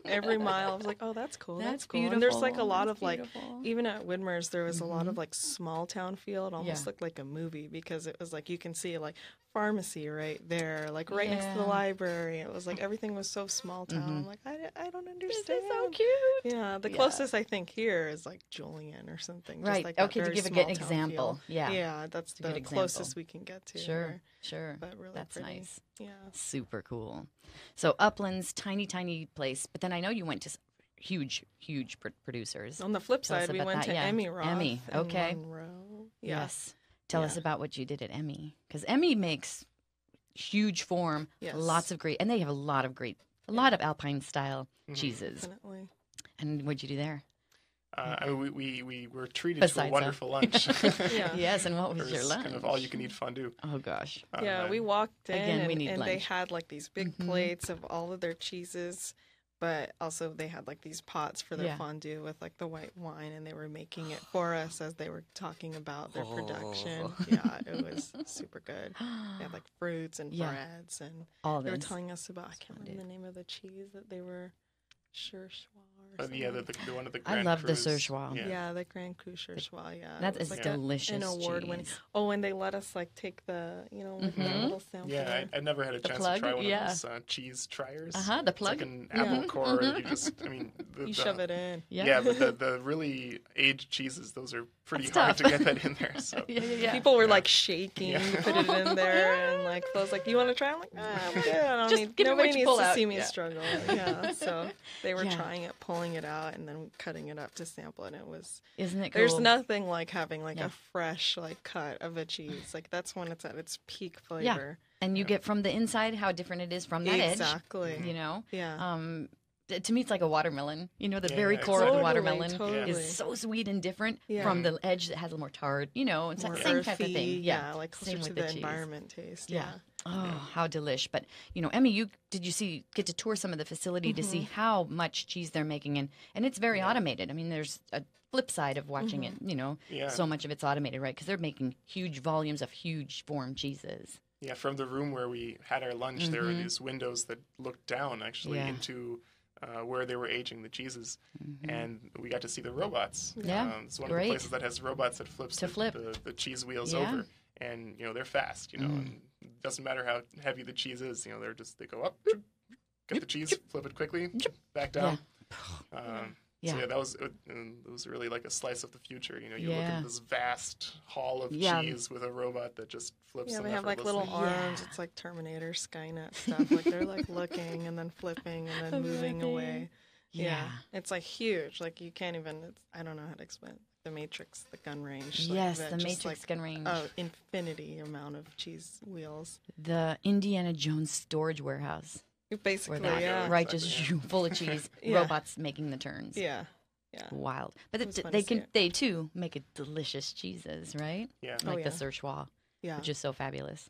Every mile, I was like, "Oh, that's cool. That's cool." Beautiful. And there's a lot of even at Widmer's, there was a lot of small town feel. It almost looked like a movie, because it was you can see pharmacy right there, right next to the library. It was everything was so small town. I'm I don't understand. This is so cute. Yeah, the closest I think here is Julian or something. Right. Just okay, to give a good example. Feel. Yeah, that's the closest we can get to. Sure. But really that's pretty. Nice. Yeah. Super cool. So Upland's tiny place, but then I know you went to huge producers. On the flip side, we went to Emmy Roth. Emmy, okay. Monroe. Yes. Tell us about what you did at Emmy, because Emmy makes huge form, lots of great, and they have a lot of Alpine style cheeses. Definitely. And what'd you do there? We were treated to a wonderful lunch. Yes, and what was your lunch? Kind of all you can eat fondue. Oh gosh. We walked in and they lunch. had these big plates of all of their cheeses, but also they had these pots for their fondue with the white wine, and they were making it for us as they were talking about their production. Yeah, it was super good. They had fruits and breads, and all they were telling us about, I can't remember the name of the cheese that they were, Cherchois. The one of the Grand I love Cru. the Cherchois. Yeah, the Grand Cru Cherchois. Yeah, that is delicious. An award-winning. Oh, and they let us take the the little sample. Yeah, I never had a chance to try one of those cheese triers. The plug. It's like an apple core that you just, you shove it in. Yeah, but the really aged cheeses, those are pretty hard to get that in there. So people were shaking, put it in there, and Flo's you want to try? I'm like, I'm good. I don't need. Nobody needs to see me struggle. Yeah, so they were trying it, pulling it out, and then cutting it up to sample, and it was. Isn't it cool? There's nothing like having a fresh cut of a cheese. That's when it's at its peak flavor. Yeah, and you get from the inside how different it is from that edge. Exactly. Yeah. To me, it's like a watermelon. The very core of the watermelon is so sweet and different from the edge that has a little more tart. It's that same type of thing. Yeah, closer to the environment taste. Yeah. Oh, how delish! But Emmy, did you get to tour some of the facility to see how much cheese they're making, and it's very automated. I mean, there's a flip side of watching it. So much of it's automated, right? Because they're making huge volumes of huge form cheeses. Yeah, from the room where we had our lunch, there were these windows that looked down actually into where they were aging the cheeses, and we got to see the robots. Yeah, it's one of the places that has robots that flips the cheese wheels over, and they're fast. And it doesn't matter how heavy the cheese is. They go up, get the cheese, flip it quickly, back down. Yeah. So yeah, it was really like a slice of the future. You know, you look Yeah. at this vast hall of Yeah. cheese with a robot that just flips Yeah, them they have like little effortlessly. arms. Yeah. It's like Terminator, Skynet stuff. Like they're like looking and then flipping and then moving away. Yeah. It's like huge. Like you can't even. I don't know how to explain it. The Matrix, the gun range. Yes, that the just, Matrix gun range. Infinity amount of cheese wheels. The Indiana Jones storage warehouse. Basically, There you go. yeah. Right, Exactly, just full of cheese. Yeah. Robots making the turns. Yeah. Yeah. Wild. But It was fun they to see can it. they too make a delicious cheeses, right? Yeah. Oh, Like yeah. the Surchois, Yeah. which is so fabulous. So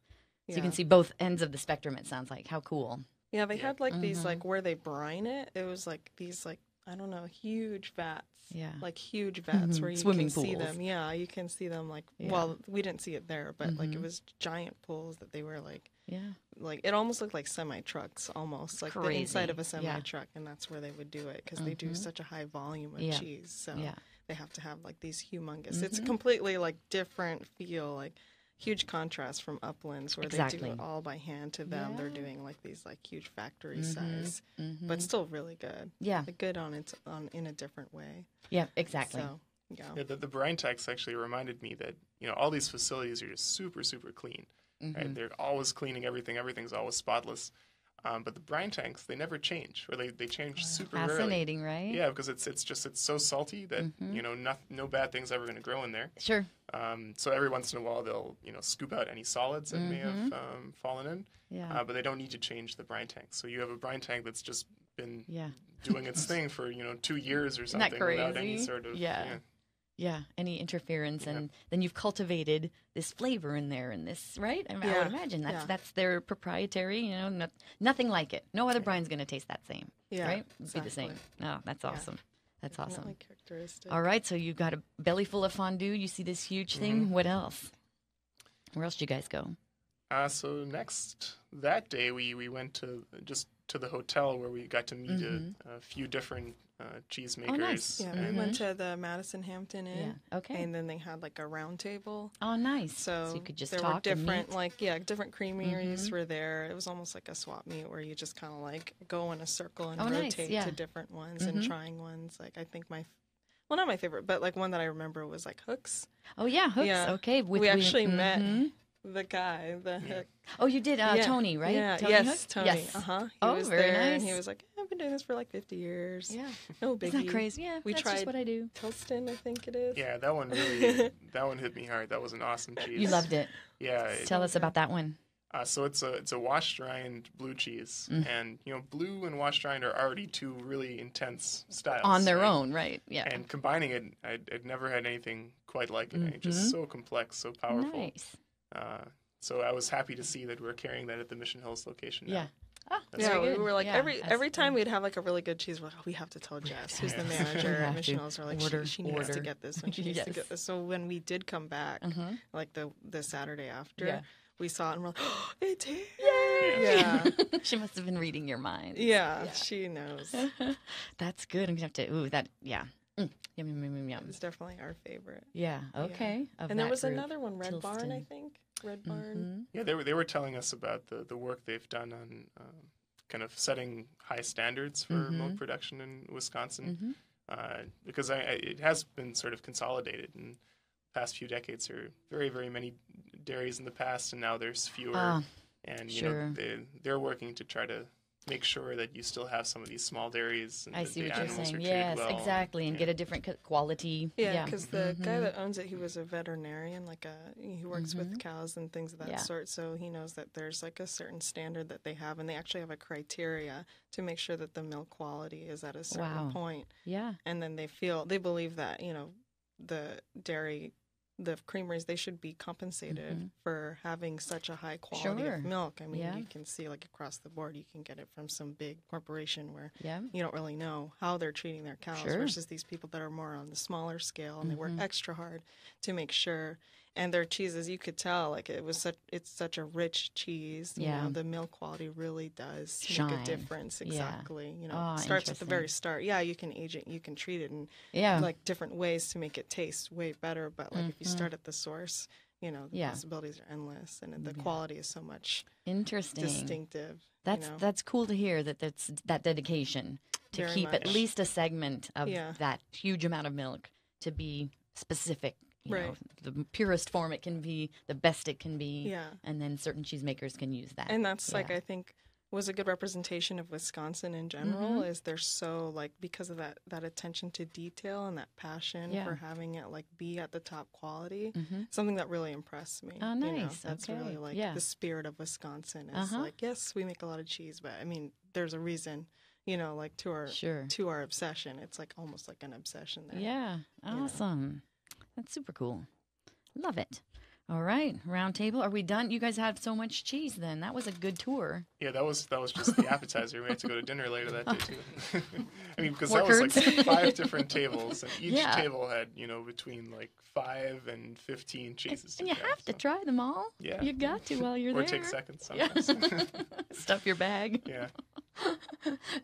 you Yeah. can see both ends of the spectrum, it sounds like. How cool. Yeah, they had like these Mhm. like where they brine it. It was like these like I don't know, huge vats. Yeah. Like huge vats Mhm. where you Swimming can see pools. them. Yeah, you can see them like Yeah. well, we didn't see it there, but like it Mhm. was giant pools that they were Yeah. like it almost looked like semi trucks almost like the inside of a Crazy. semi truck and that's where they would do it because they do Mhm. such a high volume of Yeah. cheese. So Yeah. they have to have like these humongous. It's Mhm. completely like different feel like huge contrast from uplands where they Exactly. do it all by hand to them. They're Yeah. doing like these like huge factory Mhm. size, but Mhm. still really good. Yeah. Like good on its on in a different way. Yeah, exactly. So yeah. Yeah, the brine techs actually reminded me that, you know, all these facilities are just super, super clean. Right? Mhm. They're always cleaning everything. Everything's always spotless. But the brine tanks, they never change, or they change super rarely. Fascinating, right? Yeah, because it's so salty that Mhm. you know no bad thing's ever going to grow in there. Sure. So every once in a while they'll scoop out any solids that may have fallen in, Yeah. but they don't need to change the brine tank. So you have a brine tank that's just been Yeah. doing its thing for 2 years or Isn't that something without any crazy? sort of Yeah. Yeah, any interference, Yeah. and then you've cultivated this flavor in there, and this, right? I, mean, I Yeah, would imagine that's yeah. that's their proprietary. Nothing like it. No other brine's going to taste that same, Yeah. right? Be the same. exactly. Oh, that's Yeah. awesome. That's Definitely awesome. characteristic. All right, so you've got a belly full of fondue. You see this huge thing. What else? Where else did you guys go? So next that day we went to the hotel where we got to meet a few different cheesemakers. Oh, nice. Yeah, and we went to the Madison Hampton Inn. Yeah. Okay. And then they had like a round table. Oh, nice. So, you could just there talk were different and meet. different creameries were there. It was almost like a swap meet where you just kind of like go in a circle and Oh, nice, rotate yeah. to different ones and trying ones. Like I think well, not my favorite, but like one that I remember was like Hooks. Oh yeah, hooks. Yeah. Okay. We actually met the guy, the Hook. Oh, you did. Yeah. Tony, right? Yeah. Tony yes, Hook? Tony. Yes. He Oh, was very there, and nice. he was like, "I've been doing this for like 50 years. Yeah. No biggie." Isn't that crazy? Yeah. We that's tried just what I do. Tilston, I think it is. Yeah, that one hit me hard. That was an awesome cheese. You loved it. Yeah. Tell us about that one. So it's a washed rind blue cheese, Mm. and blue and washed rind are already two really intense styles On their right? own, right? Yeah. And combining it, I'd never had anything quite like it. It's just so complex, so powerful. Nice. So I was happy to see that we're carrying that at the Mission Hills location now. Yeah. Oh, That's Yeah, very we good. were like Yeah, every that's time we'd have like a really good cheese. We're like, we have to tell Jess, who's the manager We at have Mission to. Hills. We're like, Order, she needs to order. get this, and she needs to Yes. get this. So when we did come back, Mhm. like the Saturday after, Yeah. we saw it and we're like, oh, it's here! Yay! Yeah, She must have been reading your mind. yeah, she knows. That's good. I'm gonna have to. Ooh, that. Yeah. Yum, yum, yum, yum, yum. It's definitely our favorite. Yeah. Okay. Of And there that was group. another one, Red Barn, I Tilston. think. Red Barn. Yeah, they were telling us about the work they've done on kind of setting high standards for milk production in Wisconsin, because it has been sort of consolidated in the past few decades. There are very, very many dairies in the past, and now there's fewer. And sure. they're working to try to make sure that you still have some of these small dairies and I that see the what you're animals saying. are treated Yes, well. exactly, and Yeah. get a different quality. Yeah, because the guy Mm-hmm. that owns it, he was a veterinarian, he works with cows and things of that Yeah. sort. So he knows that there's like a certain standard that they have, and they actually have a criteria to make sure that the milk quality is at a certain Wow. point. Yeah. And then they believe that the creameries, they should be compensated for having such a high quality Sure. of milk. I mean, Yeah. you can see like across the board, you can get it from some big corporation where Yeah. you don't really know how they're treating their cows Sure. versus these people that are more on the smaller scale and they work extra hard to make sure. And their cheeses, you could tell, like it's such a rich cheese. You Yeah. know, the milk quality really does make Shine. a difference. Yeah. Exactly. You know, Oh, it starts at the very interesting. start. Yeah, you can age it, you can treat it, and Yeah. like different ways to make it taste way better. But like if you start at the source, the Yeah. possibilities are endless, and the quality is so much Interesting. distinctive. That's you know? that's cool to hear that that's that dedication to Very keep at much. least a segment of Yeah. that huge amount of milk to be specific. You know, Right. the purest form it can be, the best it can be. Yeah. And then certain cheesemakers can use that. And that's like Yeah. I think was a good representation of Wisconsin in general. Mhm. Is they're so like because of that attention to detail and that passion Yeah. for having it like be at the top quality. Mhm. Something that really impressed me. Oh, you know? nice. That's Okay. really like Yeah. the spirit of Wisconsin. Is Uh-huh. like yes, we make a lot of cheese, but I mean, there's a reason. You know, like to our obsession. It's like almost like an obsession there. Yeah. know. Awesome. That's super cool. Love it. All right. Round table. Are we done? You guys have so much cheese then. That was a good tour. Yeah, that was just the appetizer. We had to go to dinner later that day too. I mean, because More that was like curds? 5 different tables, and each Yeah. table had between like 5 and 15 cheeses. And you try, have to so- try them all. Yeah. You got to while you're or there. take seconds Yeah. sometimes. Stuff your bag. yeah.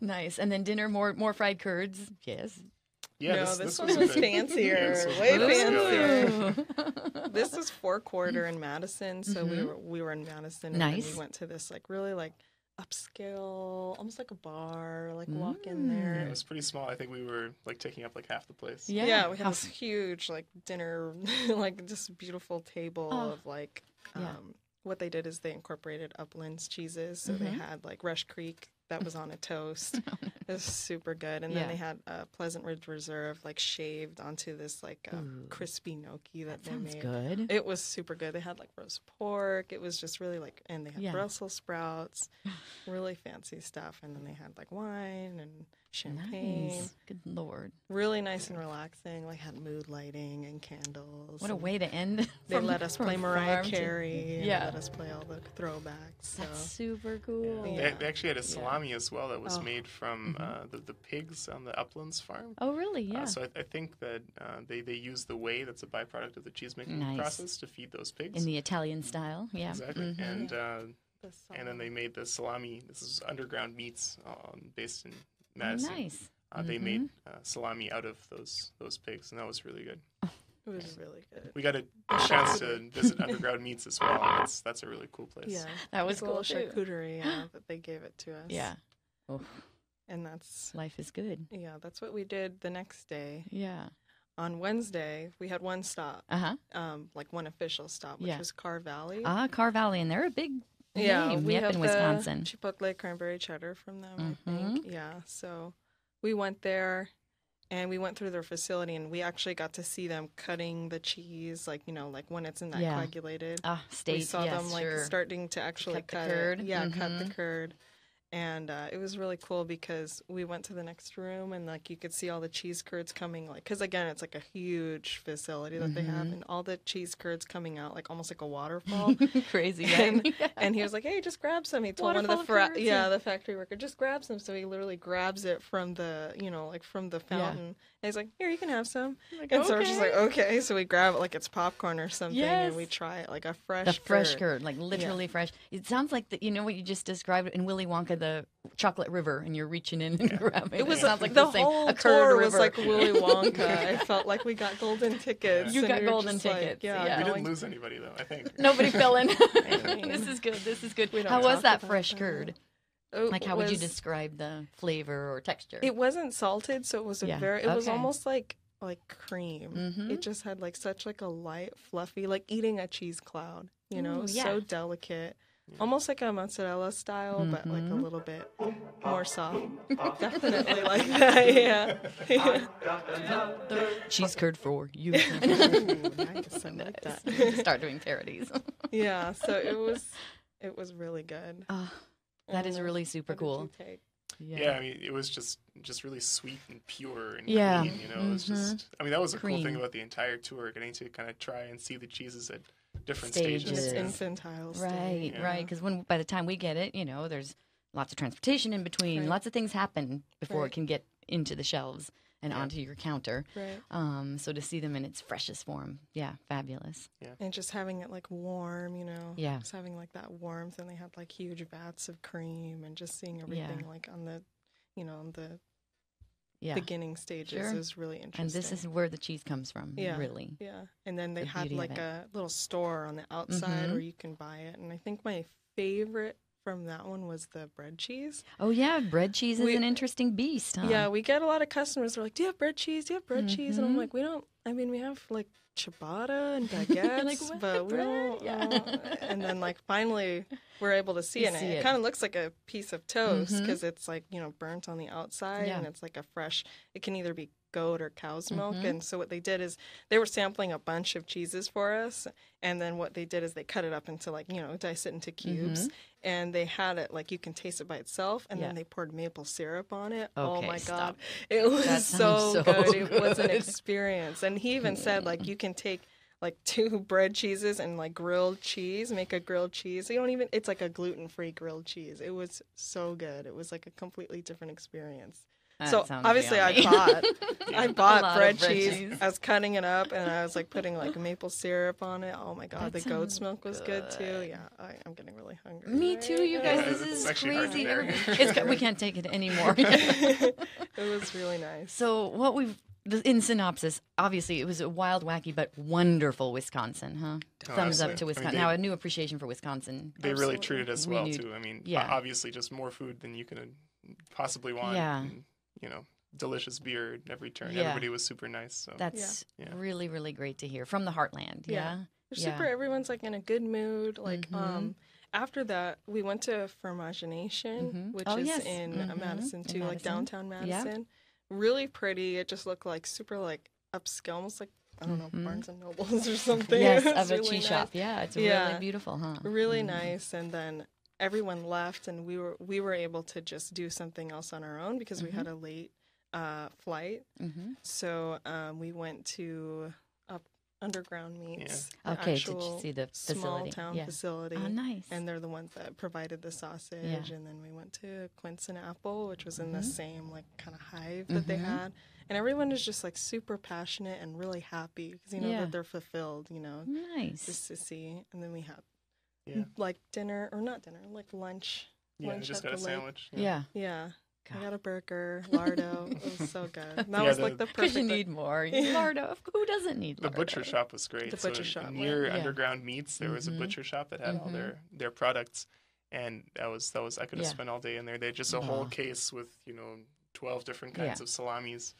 Nice. And then dinner, more fried curds. Yes. Yeah, No, this one was a was bit- fancier. yeah, this was Way better. fancier. This was 4-quarter in Madison, so Mhm. we were in Madison. And Nice. then we went to this like really like upscale, almost like a bar. Like walk in there. Yeah, it was pretty small. I think we were like taking up like half the place. Yeah. Yeah, we had How- this huge like dinner, like just beautiful table Oh, of like. yeah. What they did is they incorporated Uplands cheeses, so they Mhm. had like Rush Creek that was on a toast. It was super good, and Yeah. then they had Pleasant Ridge Reserve like shaved onto this like Ooh. crispy gnocchi That that they sounds made. good. It was super good. They had like roast pork. It was just really like, and they had Yeah. Brussels sprouts, really fancy stuff. And then they had like wine and champagne. Nice. Good Lord. Really nice and relaxing. Like had mood lighting and candles. What a and way to end. They from- let us from play Mariah farm to- Carey. And Yeah. let us play all the throwbacks. So. That's super cool. Yeah. They actually had a salami as well that was Oh. made from Mm-hmm. the pigs on the Uplands farm. Oh, really? Yeah. So I think that they use the whey that's a byproduct of the cheesemaking Nice. process to feed those pigs. In the Italian style. Yeah. Exactly. Mhm. And The and then they made the salami. This is Underground Meats based in Oh, Madison. nice. They made salami out of those pigs, and that was really good. It was really good. We got a chance to visit Underground Meats as well. And that's a really cool place. Yeah. That was It's a little cool, too. charcuterie that they gave it to us. Yeah. Oh, And that's life is good. that's what we did the next day. Yeah. On Wednesday, we had one stop, Uh-huh. like one official stop, which Yeah. was Carr Valley. Carr Valley, and they're a big Yeah, name we yep, have in the Wisconsin. Chipotle cranberry cheddar from them, I Mm-hmm. think. Yeah, so we went there, and we went through their facility, and we actually got to see them cutting the cheese, like like when it's in that Yeah. coagulated. State, We saw yes, them like sure. starting to actually Cut the cut curd. it. Yeah, cut the Mhm. curd. And it was really cool because we went to the next room and like you could see all the cheese curds coming, like because again it's like a huge facility that they have, Mhm. and all the cheese curds coming out like almost like a waterfall. Crazy, and, right? and he was like, "Hey, just grab some." He told one of Waterfall the of curds, yeah. the factory worker, "Just grab some." So he literally grabs it from the like from the fountain. And he's like, "Here, you can have some." Like, And so we're just okay. like, "Okay." So we grab it like it's popcorn or something, Yes. and we try it like a fresh The fresh curd. curd, like literally fresh. It sounds like you know what you just described in Willy Wonka, the chocolate river, and you're reaching in and grabbing. It was sounds like the the same. whole A curd tour river. was like Willy Wonka. I felt like we got golden tickets. You and got we were golden just like, tickets, yeah, yeah. We going- didn't lose anybody though. I think Nobody fell in. mean, This is good. This is good. we don't How was talk that about fresh that. curd? Oh, Like, how it would you was- describe the flavor or texture? It wasn't salted, so it was Yeah, it was okay. almost like cream. Mhm. It just had like such like a light, fluffy, like eating a cheese cloud. You know, Ooh, it was yeah. so delicate. Almost like a mozzarella style, but like a Mhm. little bit more soft. Definitely like that, yeah. Cheese curd for you. Ooh, nice. I like that. Start doing parodies. Yeah, so it was really good. That is And, really super what did cool. you take? yeah, I mean, it was just really sweet and pure and Yeah. clean. You know, it was just. I mean, that was a cool Cream. thing about the entire tour, getting to kind of try and see the cheeses at different In Stages. stages. its Yeah. infantile stage. Right, Yeah. right. Because by the time we get it, there's lots of transportation in between. Right. Lots of things happen before Right. it can get into the shelves and Yeah. onto your counter. Right. So to see them in its freshest form, yeah, fabulous. And just having it like warm, Yeah. just having like that warmth, and they had like huge vats of cream, and just seeing everything like on the, on the Yeah. beginning stages Sure. is really interesting. And this is where the cheese comes from, Yeah. really. yeah. And then they the had beauty of like it. a little store on the outside Mhm. where you can buy it, and I think my favorite from that one was the bread cheese. Oh, yeah. Bread cheese is an interesting beast, huh? Yeah, we get a lot of customers who are like, do you have bread cheese? Do you have bread cheese? And I'm like, we don't. I mean, we have like ciabatta and baguettes, like, but we don't. And then like finally we're able to see it. And it kind of looks like a piece of toast because it's like, you know, burnt on the outside and it's like a fresh, it can either be goat or cow's milk. And so what they did is they were sampling a bunch of cheeses for us, and then what they did is they cut it up into like, you know, dice it into cubes, and they had it like you can taste it by itself, and then they poured maple syrup on it. Okay, oh my stop. God, it was so good. It was an experience. And he even said like you can take like 2 bread cheeses and like grilled cheese, make a grilled cheese. You don't even, it's like a gluten-free grilled cheese. It was so good. It was like a completely different experience. That so sounds obviously yummy. I bought bread cheese. cheese. I was cutting it up and I was like putting like maple syrup on it. Oh my God, That the goat's sounds milk was good too. Yeah, I'm getting really hungry. Me too, you guys. Yeah, This it's is actually hard to crazy. bear. We can't take it anymore. It was really nice. So in synopsis, obviously it was a wild, wacky, but wonderful Wisconsin, huh? Thumbs up absolutely. to Wisconsin. I mean, now, a new appreciation for Wisconsin. They really treated us well, Renewed. too. I mean, Yeah. obviously just more food than you could possibly want. Yeah. And, you know, delicious beer at every turn. Yeah. Everybody was super nice. So That's Yeah. really, really great to hear. From the heartland, yeah? They're super, everyone's like in a good mood. Like, after that, we went to Fermagination, which is in Madison too, like downtown Madison. Really pretty. It just looked like super like upscale, almost like, I don't know, Barnes and Nobles or something. Yes, It was of a really cheese nice. shop. Yeah, it's really beautiful, huh? Really nice. And then everyone left, and we were able to just do something else on our own because we had a late flight. So we went to Underground Meats. the Okay, did actual you see the facility? small town facility. Oh, nice. And they're the ones that provided the sausage. And then we went to Quince and Apple, which was in the same like kind of hive that they had. And everyone is just like super passionate and really happy because you know that they're fulfilled. You know, Nice. just to see. And then we had like dinner or not dinner, like lunch. Yeah, lunch just at got a the lake. sandwich. Yeah. Yeah. God. I got a burger, lardo. It was so good. That Yeah, was like the Because perfect. you need more. Lardo. Who doesn't need The lardo? butcher shop was great. The butcher so shop, near yeah. Underground Meats, there was a butcher shop that had all their products, and that was I could have spent all day in there. They had just a whole case with 12 different kinds of salamis.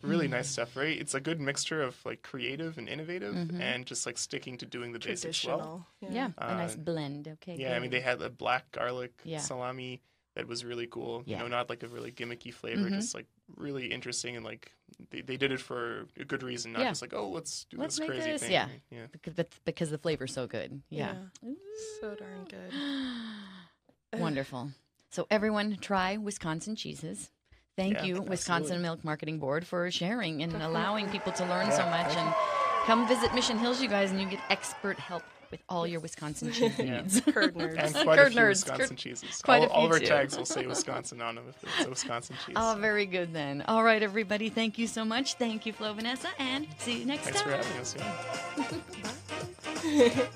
Really nice stuff, right? It's a good mixture of like creative and innovative, and just like sticking to doing the basics well. Traditional. Yeah, a nice blend. Okay. Yeah, I mean they had a black garlic Yeah. salami that was really cool. Yeah. Not like a really gimmicky flavor, just like really interesting, and like they did it for a good reason, not just like, oh, let's do Let's this make crazy this. thing. Yeah. Yeah. Because the flavor's so good. Yeah. So darn good. Wonderful. So everyone try Wisconsin cheeses. Thank Yeah, you, absolutely. Wisconsin Milk Marketing Board, for sharing and allowing people to learn so much. And come visit Mission Hills, you guys, and you get expert help with all your Wisconsin cheese needs. Curd nerds. And quite Curd a few nerds. Wisconsin cheeses. Quite a all of few our too. tags will say Wisconsin on them if it's a Wisconsin cheese. Oh, very good then. All right, everybody. Thank you so much. Thank you, Flo, Vanessa, and see you next Thanks time. for having us. Yeah.